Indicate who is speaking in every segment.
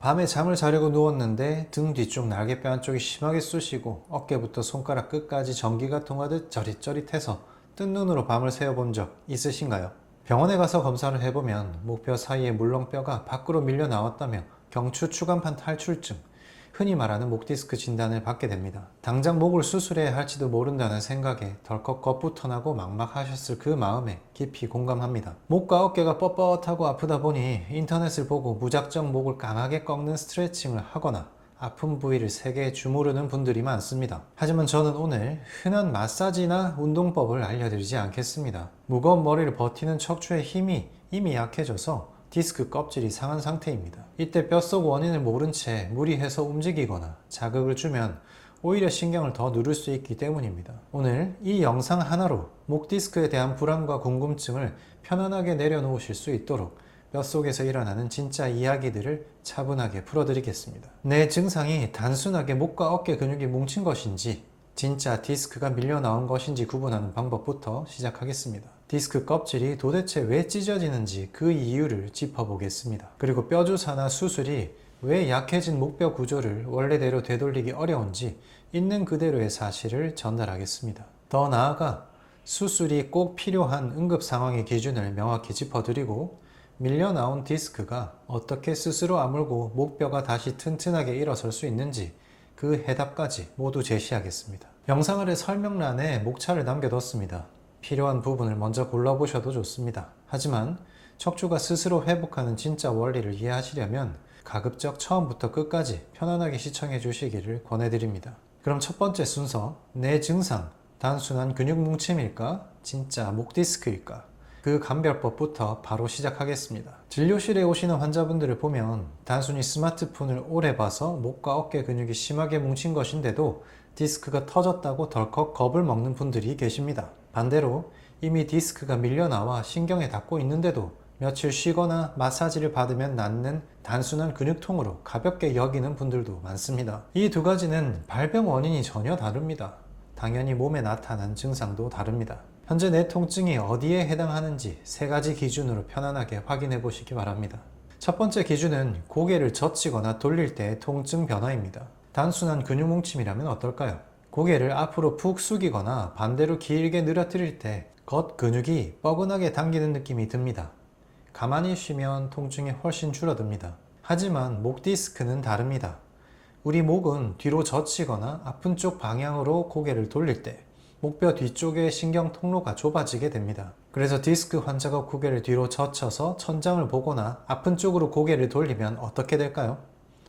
Speaker 1: 밤에 잠을 자려고 누웠는데 등 뒤쪽 날개뼈 한쪽이 심하게 쑤시고 어깨부터 손가락 끝까지 전기가 통하듯 저릿저릿해서 뜬 눈으로 밤을 새워본 적 있으신가요? 병원에 가서 검사를 해보면 목뼈 사이의 물렁뼈가 밖으로 밀려 나왔다며 경추 추간판 탈출증, 흔히 말하는 목 디스크 진단을 받게 됩니다. 당장 목을 수술해야 할지도 모른다는 생각에 덜컥 겁부터 나고 막막하셨을 그 마음에 깊이 공감합니다. 목과 어깨가 뻣뻣하고 아프다 보니 인터넷을 보고 무작정 목을 강하게 꺾는 스트레칭을 하거나 아픈 부위를 세게 주무르는 분들이 많습니다. 하지만 저는 오늘 흔한 마사지나 운동법을 알려드리지 않겠습니다. 무거운 머리를 버티는 척추의 힘이 이미 약해져서 디스크 껍질이 상한 상태입니다. 이때 뼛속 원인을 모른 채 무리해서 움직이거나 자극을 주면 오히려 신경을 더 누를 수 있기 때문입니다. 오늘 이 영상 하나로 목 디스크에 대한 불안과 궁금증을 편안하게 내려놓으실 수 있도록 뼛속에서 일어나는 진짜 이야기들을 차분하게 풀어드리겠습니다. 내 증상이 단순하게 목과 어깨 근육이 뭉친 것인지 진짜 디스크가 밀려 나온 것인지 구분하는 방법부터 시작하겠습니다. 디스크 껍질이 도대체 왜 찢어지는지 그 이유를 짚어보겠습니다. 그리고 뼈주사나 수술이 왜 약해진 목뼈 구조를 원래대로 되돌리기 어려운지 있는 그대로의 사실을 전달하겠습니다. 더 나아가 수술이 꼭 필요한 응급 상황의 기준을 명확히 짚어드리고 밀려 나온 디스크가 어떻게 스스로 아물고 목뼈가 다시 튼튼하게 일어설 수 있는지 그 해답까지 모두 제시하겠습니다. 영상 아래 설명란에 목차를 남겨뒀습니다. 필요한 부분을 먼저 골라보셔도 좋습니다. 하지만 척추가 스스로 회복하는 진짜 원리를 이해하시려면 가급적 처음부터 끝까지 편안하게 시청해 주시기를 권해드립니다. 그럼 첫 번째 순서, 내 증상, 단순한 근육 뭉침일까? 진짜 목 디스크일까? 그 감별법부터 바로 시작하겠습니다. 진료실에 오시는 환자분들을 보면 단순히 스마트폰을 오래 봐서 목과 어깨 근육이 심하게 뭉친 것인데도 디스크가 터졌다고 덜컥 겁을 먹는 분들이 계십니다. 반대로 이미 디스크가 밀려나와 신경에 닿고 있는데도 며칠 쉬거나 마사지를 받으면 낫는 단순한 근육통으로 가볍게 여기는 분들도 많습니다. 이 두 가지는 발병 원인이 전혀 다릅니다. 당연히 몸에 나타난 증상도 다릅니다. 현재 내 통증이 어디에 해당하는지 세 가지 기준으로 편안하게 확인해 보시기 바랍니다. 첫 번째 기준은 고개를 젖히거나 돌릴 때의 통증 변화입니다. 단순한 근육 뭉침이라면 어떨까요? 고개를 앞으로 푹 숙이거나 반대로 길게 늘어뜨릴 때 겉 근육이 뻐근하게 당기는 느낌이 듭니다. 가만히 쉬면 통증이 훨씬 줄어듭니다. 하지만 목 디스크는 다릅니다. 우리 목은 뒤로 젖히거나 아픈 쪽 방향으로 고개를 돌릴 때 목뼈 뒤쪽의 신경 통로가 좁아지게 됩니다. 그래서 디스크 환자가 고개를 뒤로 젖혀서 천장을 보거나 아픈 쪽으로 고개를 돌리면 어떻게 될까요?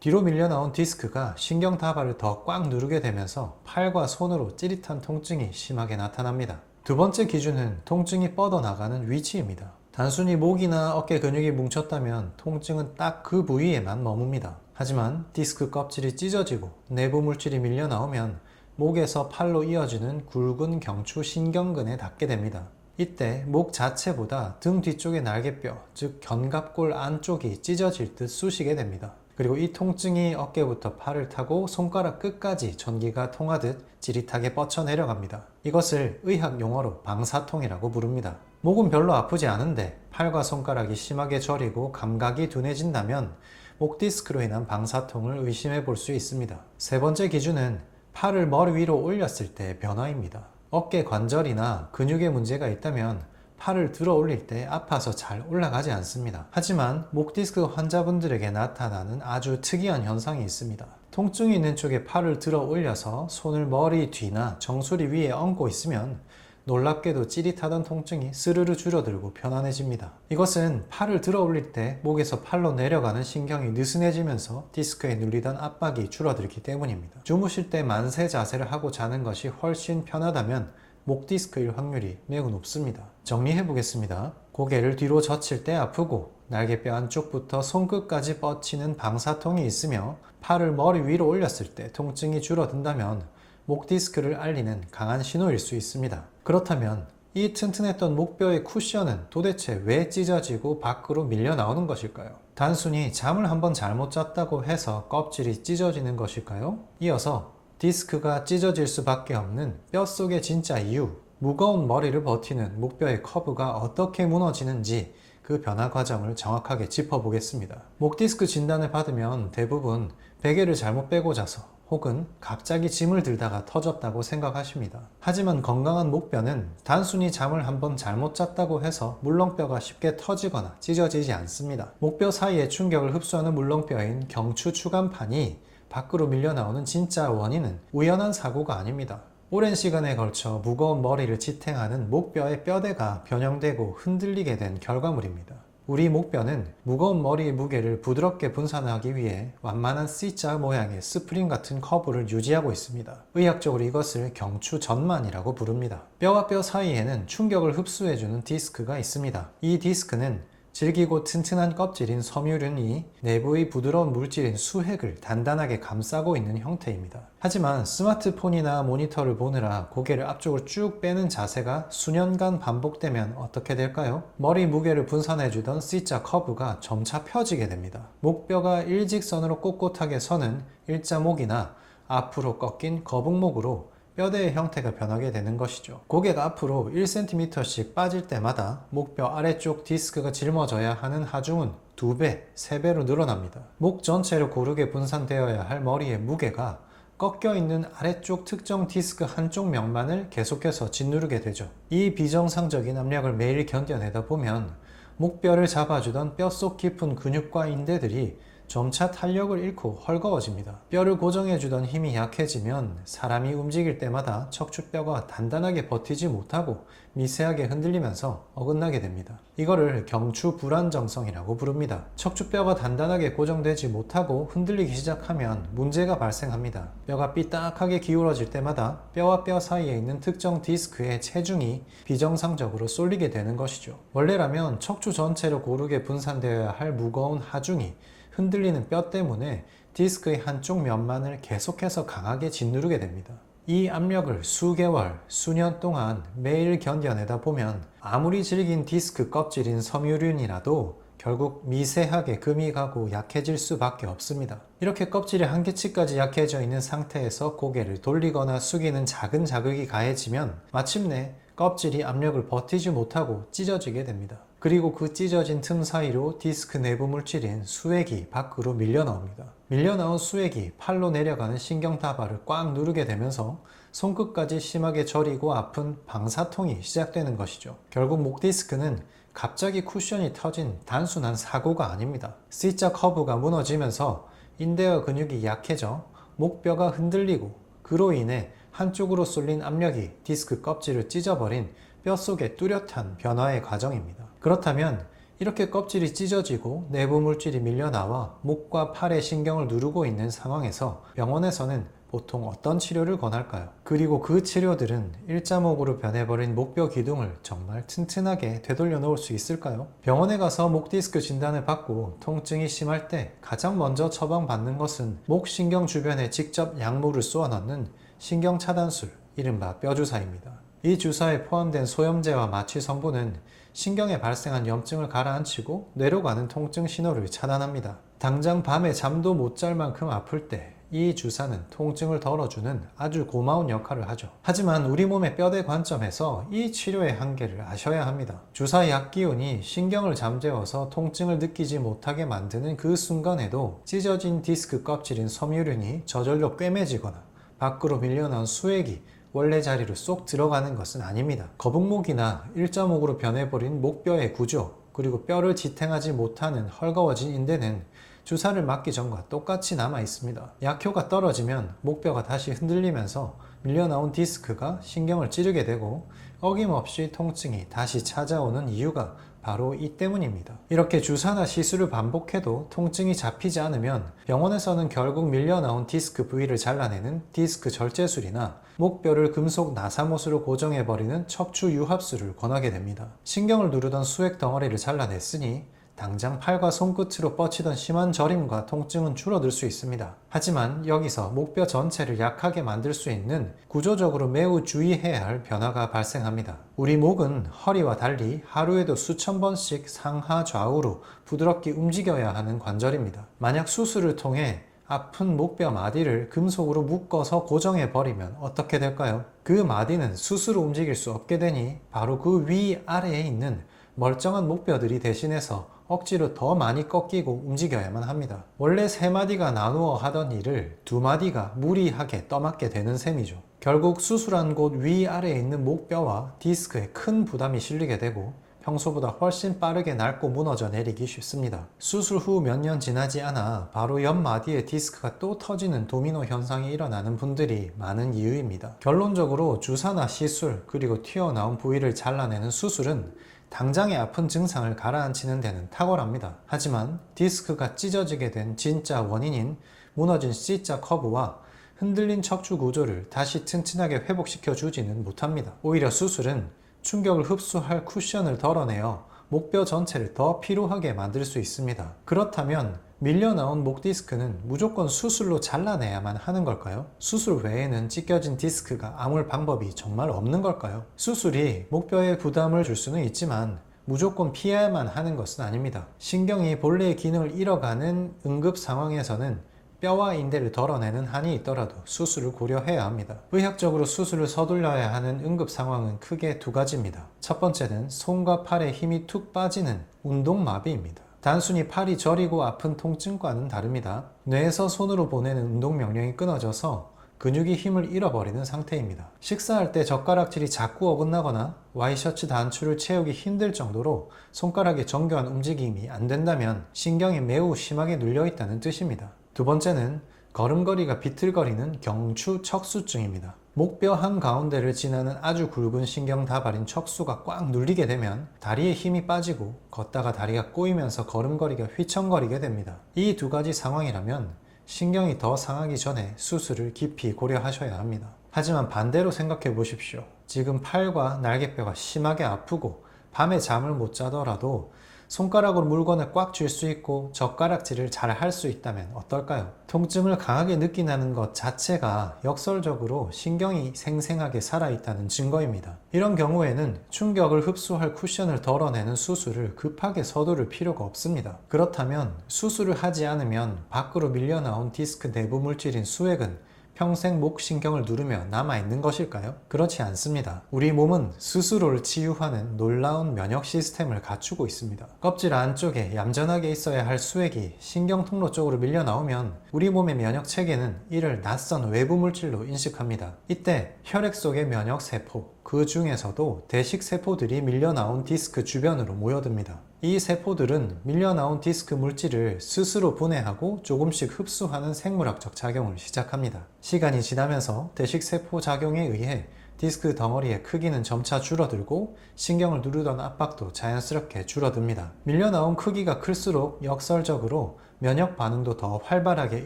Speaker 1: 뒤로 밀려나온 디스크가 신경 다발을 더 꽉 누르게 되면서 팔과 손으로 찌릿한 통증이 심하게 나타납니다. 두 번째 기준은 통증이 뻗어나가는 위치입니다. 단순히 목이나 어깨 근육이 뭉쳤다면 통증은 딱 그 부위에만 머뭅니다. 하지만 디스크 껍질이 찢어지고 내부 물질이 밀려 나오면 목에서 팔로 이어지는 굵은 경추 신경근에 닿게 됩니다. 이때 목 자체보다 등 뒤쪽의 날개뼈, 즉 견갑골 안쪽이 찢어질 듯 쑤시게 됩니다. 그리고 이 통증이 어깨부터 팔을 타고 손가락 끝까지 전기가 통하듯 찌릿하게 뻗쳐 내려갑니다. 이것을 의학 용어로 방사통이라고 부릅니다. 목은 별로 아프지 않은데 팔과 손가락이 심하게 저리고 감각이 둔해진다면 목 디스크로 인한 방사통을 의심해 볼 수 있습니다. 세 번째 기준은 팔을 머리 위로 올렸을 때 변화입니다. 어깨 관절이나 근육에 문제가 있다면 팔을 들어 올릴 때 아파서 잘 올라가지 않습니다. 하지만 목 디스크 환자분들에게 나타나는 아주 특이한 현상이 있습니다. 통증이 있는 쪽에 팔을 들어 올려서 손을 머리 뒤나 정수리 위에 얹고 있으면 놀랍게도 찌릿하던 통증이 스르르 줄어들고 편안해집니다. 이것은 팔을 들어 올릴 때 목에서 팔로 내려가는 신경이 느슨해지면서 디스크에 눌리던 압박이 줄어들기 때문입니다. 주무실 때 만세 자세를 하고 자는 것이 훨씬 편하다면 목 디스크일 확률이 매우 높습니다. 정리해 보겠습니다. 고개를 뒤로 젖힐 때 아프고 날개뼈 안쪽부터 손끝까지 뻗치는 방사통이 있으며 팔을 머리 위로 올렸을 때 통증이 줄어든다면 목 디스크를 알리는 강한 신호일 수 있습니다. 그렇다면 이 튼튼했던 목뼈의 쿠션은 도대체 왜 찢어지고 밖으로 밀려 나오는 것일까요? 단순히 잠을 한번 잘못 잤다고 해서 껍질이 찢어지는 것일까요? 이어서 디스크가 찢어질 수밖에 없는 뼛속의 진짜 이유, 무거운 머리를 버티는 목뼈의 커브가 어떻게 무너지는지 그 변화 과정을 정확하게 짚어보겠습니다. 목 디스크 진단을 받으면 대부분 베개를 잘못 빼고 자서 혹은 갑자기 짐을 들다가 터졌다고 생각하십니다. 하지만 건강한 목뼈는 단순히 잠을 한번 잘못 잤다고 해서 물렁뼈가 쉽게 터지거나 찢어지지 않습니다. 목뼈 사이에 충격을 흡수하는 물렁뼈인 경추 추간판이 밖으로 밀려나오는 진짜 원인은 우연한 사고가 아닙니다. 오랜 시간에 걸쳐 무거운 머리를 지탱하는 목뼈의 뼈대가 변형되고 흔들리게 된 결과물입니다. 우리 목뼈는 무거운 머리의 무게를 부드럽게 분산하기 위해 완만한 C자 모양의 스프링 같은 커브를 유지하고 있습니다. 의학적으로 이것을 경추 전만이라고 부릅니다. 뼈와 뼈 사이에는 충격을 흡수해주는 디스크가 있습니다. 이 디스크는 질기고 튼튼한 껍질인 섬유륜이 내부의 부드러운 물질인 수핵을 단단하게 감싸고 있는 형태입니다. 하지만 스마트폰이나 모니터를 보느라 고개를 앞쪽으로 쭉 빼는 자세가 수년간 반복되면 어떻게 될까요? 머리 무게를 분산해주던 C자 커브가 점차 펴지게 됩니다. 목뼈가 일직선으로 꼿꼿하게 서는 일자목이나 앞으로 꺾인 거북목으로 뼈대의 형태가 변하게 되는 것이죠. 고개가 앞으로 1cm씩 빠질 때마다 목뼈 아래쪽 디스크가 짊어져야 하는 하중은 2배, 3배로 늘어납니다. 목 전체로 고르게 분산되어야 할 머리의 무게가 꺾여 있는 아래쪽 특정 디스크 한쪽 면만을 계속해서 짓누르게 되죠. 이 비정상적인 압력을 매일 견뎌내다 보면 목뼈를 잡아주던 뼛속 깊은 근육과 인대들이 점차 탄력을 잃고 헐거워집니다. 뼈를 고정해주던 힘이 약해지면 사람이 움직일 때마다 척추뼈가 단단하게 버티지 못하고 미세하게 흔들리면서 어긋나게 됩니다. 이거를 경추 불안정성이라고 부릅니다. 척추뼈가 단단하게 고정되지 못하고 흔들리기 시작하면 문제가 발생합니다. 뼈가 삐딱하게 기울어질 때마다 뼈와 뼈 사이에 있는 특정 디스크의 체중이 비정상적으로 쏠리게 되는 것이죠. 원래라면 척추 전체로 고르게 분산되어야 할 무거운 하중이 흔들리는 뼈 때문에 디스크의 한쪽 면만을 계속해서 강하게 짓누르게 됩니다. 이 압력을 수개월, 수년 동안 매일 견뎌내다 보면 아무리 질긴 디스크 껍질인 섬유륜이라도 결국 미세하게 금이 가고 약해질 수밖에 없습니다. 이렇게 껍질이 한계치까지 약해져 있는 상태에서 고개를 돌리거나 숙이는 작은 자극이 가해지면 마침내 껍질이 압력을 버티지 못하고 찢어지게 됩니다. 그리고 그 찢어진 틈 사이로 디스크 내부 물질인 수액이 밖으로 밀려 나옵니다. 밀려 나온 수액이 팔로 내려가는 신경다발을 꽉 누르게 되면서 손끝까지 심하게 저리고 아픈 방사통이 시작되는 것이죠. 결국 목 디스크는 갑자기 쿠션이 터진 단순한 사고가 아닙니다. C자 커브가 무너지면서 인대와 근육이 약해져 목뼈가 흔들리고 그로 인해 한쪽으로 쏠린 압력이 디스크 껍질을 찢어버린 뼛속의 뚜렷한 변화의 과정입니다. 그렇다면 이렇게 껍질이 찢어지고 내부 물질이 밀려나와 목과 팔의 신경을 누르고 있는 상황에서 병원에서는 보통 어떤 치료를 권할까요? 그리고 그 치료들은 일자목으로 변해버린 목뼈 기둥을 정말 튼튼하게 되돌려 놓을 수 있을까요? 병원에 가서 목 디스크 진단을 받고 통증이 심할 때 가장 먼저 처방받는 것은 목 신경 주변에 직접 약물을 쏘아 넣는 신경 차단술, 이른바 뼈주사입니다. 이 주사에 포함된 소염제와 마취 성분은 신경에 발생한 염증을 가라앉히고 뇌로 가는 통증 신호를 차단합니다. 당장 밤에 잠도 못 잘 만큼 아플 때 이 주사는 통증을 덜어주는 아주 고마운 역할을 하죠. 하지만 우리 몸의 뼈대 관점에서 이 치료의 한계를 아셔야 합니다. 주사의 약기운이 신경을 잠재워서 통증을 느끼지 못하게 만드는 그 순간에도 찢어진 디스크 껍질인 섬유륜이 저절로 꿰매지거나 밖으로 밀려나온 수액이 원래 자리로 쏙 들어가는 것은 아닙니다. 거북목이나 일자목으로 변해버린 목뼈의 구조, 그리고 뼈를 지탱하지 못하는 헐거워진 인대는 주사를 맞기 전과 똑같이 남아 있습니다. 약효가 떨어지면 목뼈가 다시 흔들리면서 밀려나온 디스크가 신경을 찌르게 되고 어김없이 통증이 다시 찾아오는 이유가 바로 이 때문입니다. 이렇게 주사나 시술을 반복해도 통증이 잡히지 않으면 병원에서는 결국 밀려나온 디스크 부위를 잘라내는 디스크 절제술이나 목뼈를 금속 나사못으로 고정해버리는 척추 유합술을 권하게 됩니다. 신경을 누르던 수액 덩어리를 잘라냈으니 당장 팔과 손끝으로 뻗치던 심한 저림과 통증은 줄어들 수 있습니다. 하지만 여기서 목뼈 전체를 약하게 만들 수 있는 구조적으로 매우 주의해야 할 변화가 발생합니다. 우리 목은 허리와 달리 하루에도 수천 번씩 상하 좌우로 부드럽게 움직여야 하는 관절입니다. 만약 수술을 통해 아픈 목뼈 마디를 금속으로 묶어서 고정해 버리면 어떻게 될까요? 그 마디는 스스로 움직일 수 없게 되니 바로 그 위아래에 있는 멀쩡한 목뼈들이 대신해서 억지로 더 많이 꺾이고 움직여야만 합니다. 원래 3마디가 나누어 하던 일을 2마디가 무리하게 떠맡게 되는 셈이죠. 결국 수술한 곳 위아래에 있는 목뼈와 디스크에 큰 부담이 실리게 되고 평소보다 훨씬 빠르게 낡고 무너져 내리기 쉽습니다. 수술 후 몇 년 지나지 않아 바로 옆마디에 디스크가 또 터지는 도미노 현상이 일어나는 분들이 많은 이유입니다. 결론적으로 주사나 시술 그리고 튀어나온 부위를 잘라내는 수술은 당장의 아픈 증상을 가라앉히는 데는 탁월합니다. 하지만 디스크가 찢어지게 된 진짜 원인인 무너진 C자 커브와 흔들린 척추 구조를 다시 튼튼하게 회복시켜 주지는 못합니다. 오히려 수술은 충격을 흡수할 쿠션을 덜어내어 목뼈 전체를 더 피로하게 만들 수 있습니다. 그렇다면 밀려나온 목 디스크는 무조건 수술로 잘라내야만 하는 걸까요? 수술 외에는 찢겨진 디스크가 아물 방법이 정말 없는 걸까요? 수술이 목뼈에 부담을 줄 수는 있지만 무조건 피해야만 하는 것은 아닙니다. 신경이 본래의 기능을 잃어가는 응급 상황에서는 뼈와 인대를 덜어내는 한이 있더라도 수술을 고려해야 합니다. 의학적으로 수술을 서둘러야 하는 응급 상황은 크게 2가지입니다. 첫 번째는 손과 팔에 힘이 툭 빠지는 운동마비입니다. 단순히 팔이 저리고 아픈 통증과는 다릅니다. 뇌에서 손으로 보내는 운동 명령이 끊어져서 근육이 힘을 잃어버리는 상태입니다. 식사할 때 젓가락질이 자꾸 어긋나거나 와이셔츠 단추를 채우기 힘들 정도로 손가락의 정교한 움직임이 안 된다면 신경이 매우 심하게 눌려 있다는 뜻입니다. 2번째는 걸음걸이가 비틀거리는 경추척수증입니다. 목뼈 한가운데를 지나는 아주 굵은 신경 다발인 척수가 꽉 눌리게 되면 다리에 힘이 빠지고 걷다가 다리가 꼬이면서 걸음걸이가 휘청거리게 됩니다. 이 2가지 상황이라면 신경이 더 상하기 전에 수술을 깊이 고려하셔야 합니다. 하지만 반대로 생각해 보십시오. 지금 팔과 날개뼈가 심하게 아프고 밤에 잠을 못 자더라도 손가락으로 물건을 꽉 쥘 수 있고 젓가락질을 잘 할 수 있다면 어떨까요? 통증을 강하게 느끼는 것 자체가 역설적으로 신경이 생생하게 살아있다는 증거입니다. 이런 경우에는 충격을 흡수할 쿠션을 덜어내는 수술을 급하게 서두를 필요가 없습니다. 그렇다면 수술을 하지 않으면 밖으로 밀려나온 디스크 내부 물질인 수액은 평생 목 신경을 누르며 남아있는 것일까요? 그렇지 않습니다. 우리 몸은 스스로를 치유하는 놀라운 면역 시스템을 갖추고 있습니다. 껍질 안쪽에 얌전하게 있어야 할 수액이 신경 통로 쪽으로 밀려 나오면 우리 몸의 면역 체계는 이를 낯선 외부 물질로 인식합니다. 이때 혈액 속의 면역 세포, 그 중에서도 대식 세포들이 밀려 나온 디스크 주변으로 모여듭니다. 이 세포들은 밀려나온 디스크 물질을 스스로 분해하고 조금씩 흡수하는 생물학적 작용을 시작합니다. 시간이 지나면서 대식세포 작용에 의해 디스크 덩어리의 크기는 점차 줄어들고 신경을 누르던 압박도 자연스럽게 줄어듭니다. 밀려나온 크기가 클수록 역설적으로 면역 반응도 더 활발하게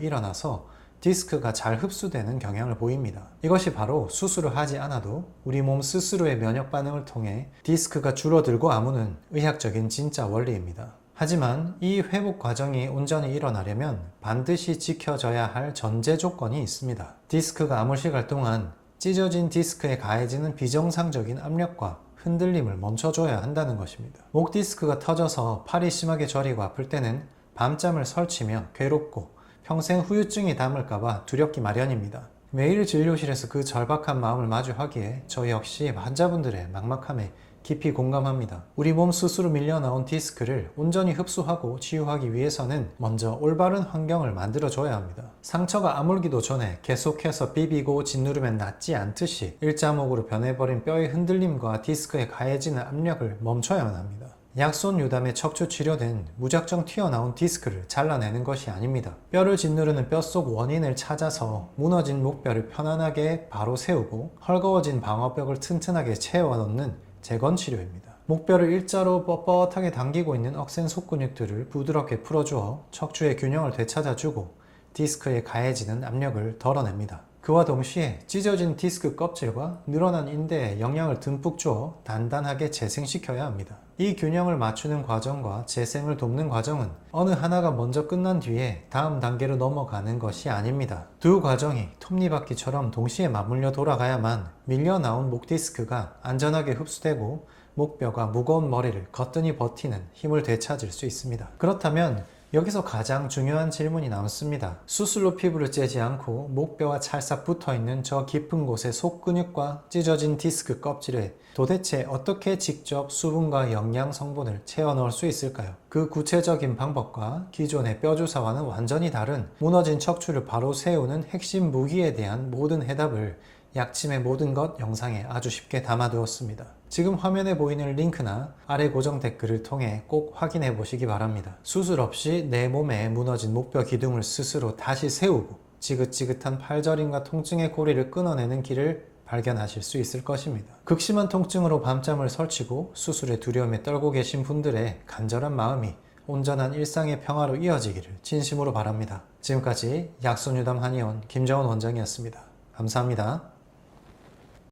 Speaker 1: 일어나서 디스크가 잘 흡수되는 경향을 보입니다. 이것이 바로 수술을 하지 않아도 우리 몸 스스로의 면역 반응을 통해 디스크가 줄어들고 아무는 의학적인 진짜 원리입니다. 하지만 이 회복 과정이 온전히 일어나려면 반드시 지켜져야 할 전제 조건이 있습니다. 디스크가 아물식할 동안 찢어진 디스크에 가해지는 비정상적인 압력과 흔들림을 멈춰줘야 한다는 것입니다. 목 디스크가 터져서 팔이 심하게 저리고 아플 때는 밤잠을 설치며 괴롭고 평생 후유증이 담을까봐 두렵기 마련입니다. 매일 진료실에서 그 절박한 마음을 마주하기에 저 역시 환자분들의 막막함에 깊이 공감합니다. 우리 몸 스스로 밀려나온 디스크를 온전히 흡수하고 치유하기 위해서는 먼저 올바른 환경을 만들어줘야 합니다. 상처가 아물기도 전에 계속해서 비비고 짓누르면 낫지 않듯이 일자목으로 변해버린 뼈의 흔들림과 디스크에 가해지는 압력을 멈춰야만 합니다. 약손 유담의 척추 치료된 무작정 튀어나온 디스크를 잘라내는 것이 아닙니다. 뼈를 짓누르는 뼛속 원인을 찾아서 무너진 목뼈를 편안하게 바로 세우고 헐거워진 방어벽을 튼튼하게 채워넣는 재건 치료입니다. 목뼈를 일자로 뻣뻣하게 당기고 있는 억센 속근육들을 부드럽게 풀어주어 척추의 균형을 되찾아주고 디스크에 가해지는 압력을 덜어냅니다. 그와 동시에 찢어진 디스크 껍질과 늘어난 인대에 영양을 듬뿍 주어 단단하게 재생시켜야 합니다. 이 균형을 맞추는 과정과 재생을 돕는 과정은 어느 하나가 먼저 끝난 뒤에 다음 단계로 넘어가는 것이 아닙니다. 두 과정이 톱니바퀴처럼 동시에 맞물려 돌아가야만 밀려나온 목 디스크가 안전하게 흡수되고 목뼈가 무거운 머리를 거뜬히 버티는 힘을 되찾을 수 있습니다. 그렇다면 여기서 가장 중요한 질문이 남습니다. 수술로 피부를 째지 않고 목뼈와 찰싹 붙어있는 저 깊은 곳의 속근육과 찢어진 디스크 껍질에 도대체 어떻게 직접 수분과 영양 성분을 채워 넣을 수 있을까요? 그 구체적인 방법과 기존의 뼈주사와는 완전히 다른 무너진 척추를 바로 세우는 핵심 무기에 대한 모든 해답을 약침의 모든 것 영상에 아주 쉽게 담아두었습니다. 지금 화면에 보이는 링크나 아래 고정 댓글을 통해 꼭 확인해 보시기 바랍니다. 수술 없이 내 몸에 무너진 목뼈 기둥을 스스로 다시 세우고 지긋지긋한 팔저림과 통증의 고리를 끊어내는 길을 발견하실 수 있을 것입니다. 극심한 통증으로 밤잠을 설치고 수술의 두려움에 떨고 계신 분들의 간절한 마음이 온전한 일상의 평화로 이어지기를 진심으로 바랍니다. 지금까지 약손유담 한의원 김정원 원장이었습니다. 감사합니다.